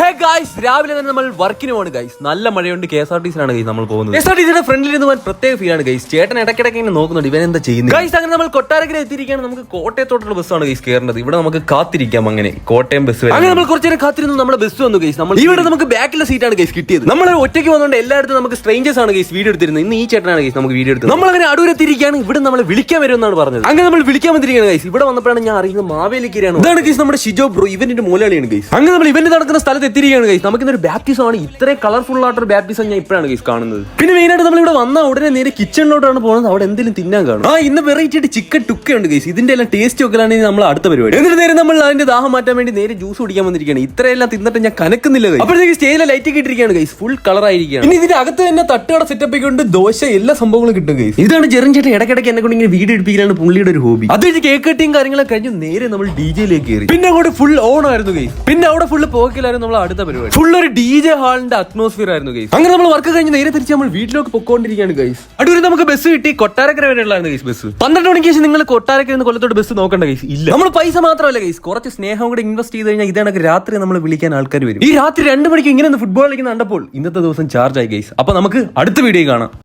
Hey guys, രാവിലെ തന്നെ നമ്മൾ വർക്കിന് പോവാണ് ഗൈസ്. നല്ല മഴയുണ്ട്. KSRTC-ലാണ് ഗൈസ് നമ്മൾ പോകുന്നത്. KSRTC-യുടെ ഫ്രണ്ടിൽ നിന്ന് പോകാൻ പ്രത്യേക ഫീലാണ് ഗൈസ്. ചേട്ടൻ ഇടയ്ക്കിടയ്ക്ക് ഇങ്ങനെ നോക്കുന്നുണ്ട് ഇവൻ എന്താ ചെയ്യുന്നത് ഗൈസ്. അങ്ങനെ നമ്മൾ കൊട്ടാരക്കര എത്തിയിരിക്കുകയാണ്. നമുക്ക് കോട്ടയത്തോട്ടുള്ള ബസ്സാണ് ഗൈസ് കയറേണ്ടത്. ഇവിടെ നമുക്ക് കാത്തിരിക്കാം. അങ്ങനെ കോട്ടയം ബസ്. അങ്ങനെ നമ്മൾ കുറച്ചു നേരം കാത്തിരുന്നു. നമ്മുടെ ബസ് വന്നു ഗൈസ്. നമ്മൾ ഇവിടെ നമുക്ക് ബാക്കിലെ സീറ്റാണ് ഗൈസ് കിട്ടിയത്. നമ്മൾ ഒറ്റയ്ക്ക് വന്നുകൊണ്ട് എല്ലായിടത്തും നമുക്ക് സ്ട്രേഞ്ചേഴ്സ് ആണ് ഗൈസ് വീഡിയോ എടുത്തിരുന്നത്. ഇന്ന് ഈ ചേട്ടനാണ് ഗൈസ് നമുക്ക് വീഡിയോ എടുത്തത്. നമ്മൾ അങ്ങനെ അടൂരെത്തിയിരിക്കുകയാണ്. ഇവിടെ നമ്മളെ വിളിക്കാൻ വരുമെന്നാണ് പറഞ്ഞത്. അങ്ങനെ നമ്മൾ വിളിക്കാൻ വന്നിരിക്കുകയാണ് ഗൈസ്. ഇവിടെ വന്നപ്പോഴാണ് ഞാൻ അറിയുന്നത് മാവേലിക്കരയാണ്. ഇതാണ് ഗൈസ് നമ്മുടെ ഷിജോ ബ്രോ, ഇവന്റെ മൂലയാളിയാണ് ഗൈസ്. അങ്ങനെ നമ്മൾ ഇവന്റ് നടക്കുന്ന സ്ഥലത്ത് എത്തിയിരിക്കുകയാണ് ഗൈസ്. നമുക്ക് ഒരു ബാപ്റ്റിസം ആണ്. ഇത്രയും കളർഫുൾ ആയിട്ടൊരു ബാപ്റ്റിസം ഞാൻ ഇപ്പോഴാണ് ഗൈസ് കാണുന്നത്. പിന്നെ മെയിൻ ആയിട്ട് നമ്മൾ ഇവിടെ വന്ന ഉടനെ നേരെ കിച്ചണിലോട്ടാണ് പോകുന്നത്. അവിടെ എന്തെങ്കിലും തിന്നാൻ കാണും. ഇന്ന് വെറൈറ്റി ആയിട്ട് ചിക്കൻ ടുക്കയുണ്ട് ഗൈസ്. ഇതിന്റെ എല്ലാം ടേസ്റ്റ് നോക്കലാണ് നമ്മൾ അടുത്ത പരിപാടി. എന്നിട്ട് നേരെ നമ്മൾ അതിന്റെ ദാഹം മാറ്റാൻ വേണ്ടി നേരെ ജ്യൂസ് കുടിക്കാൻ വന്നിരിക്കുകയാണ്. ഇത്രയെല്ലാം തിന്നിട്ട് ഞാൻ കനക്കുന്നില്ല ഗൈസ്. അപ്പോഴത്തേക്ക് സ്റ്റേജിലെ ലൈറ്റ് ഒക്കെ ഇട്ടിരിക്കുകയാണ് ഗൈസ്. ഫുൾ കളർ ആയിരിക്കുകയാണ്. ഇനി ഇതിന്റെ അകത്ത് തന്നെ തട്ടുകട സെറ്റപ്പ് ഒക്കെ ഉണ്ട്. ദോശ എല്ലാ സംഭവങ്ങളും കിട്ടും ഗൈസ്. ഇതാണ് ചെറിയ ചേട്ടൻ ഇടയ്ക്കിടയ്ക്ക് എന്നെ കൊണ്ട് ഇങ്ങനെ വീഡിയോ എടുപ്പിക്കലാണ് പുള്ളിയുടെ ഒരു ഹോബി. അത് കേക്ക് കട്ടിയും കാര്യങ്ങളൊക്കെ കഴിഞ്ഞു നേരെ നമ്മൾ DJ-യിലേക്ക് കയറി. പിന്നെ അങ്ങോട്ട് ഫുൾ ഓൺ ആയിരുന്നു ഗൈസ്. പിന്നെ അവിടെ ഫുൾ പോക്കിലായിരുന്നു നമ്മൾ അടുത്ത പരിപാടി. ഫുൾ ഒരു DJ ഹാളിന്റെ അറ്റ്മോസ്ഫിയർ ആയിരുന്നു ഗൈസ്. അങ്ങനെ നമ്മൾ വർക്ക് കഴിഞ്ഞ് നേരെ തിരിച്ച് നമ്മൾ വീട്ടിലേക്ക് പൊക്കോണ്ടിരിക്കുകയാണ് ഗൈസ്. അടൂര് നമുക്ക് ബസ് കിട്ടി. Kottarakkara വരെയുള്ളതാണ് guys bus. 12 മണിക്ക് ശേഷം നിങ്ങൾ കൊട്ടാരക്കര കൊല്ലത്തോട്ട് ബസ് നോക്കണ്ട ഗൈസ്. ഇല്ല, നമ്മൾ പൈസ മാത്രമല്ല ഗൈസ്, കുറച്ച് സ്നേഹം കൂടെ ഇൻവെസ്റ്റ് ചെയ്ത് കഴിഞ്ഞാൽ ഇതാണ് രാത്രി നമ്മൾ വിളിക്കാൻ ആൾക്കാർ വരും. ഈ രാത്രി 2 മണിക്ക് ഇങ്ങനെ ഫുട്ബോൾ കളിക്കുന്ന കണ്ടപ്പോൾ ഇന്നത്തെ ദിവസം ചാർജ് ആയി ഗൈസ്. അപ്പൊ നമുക്ക് അടുത്ത വീഡിയോ കാണാം.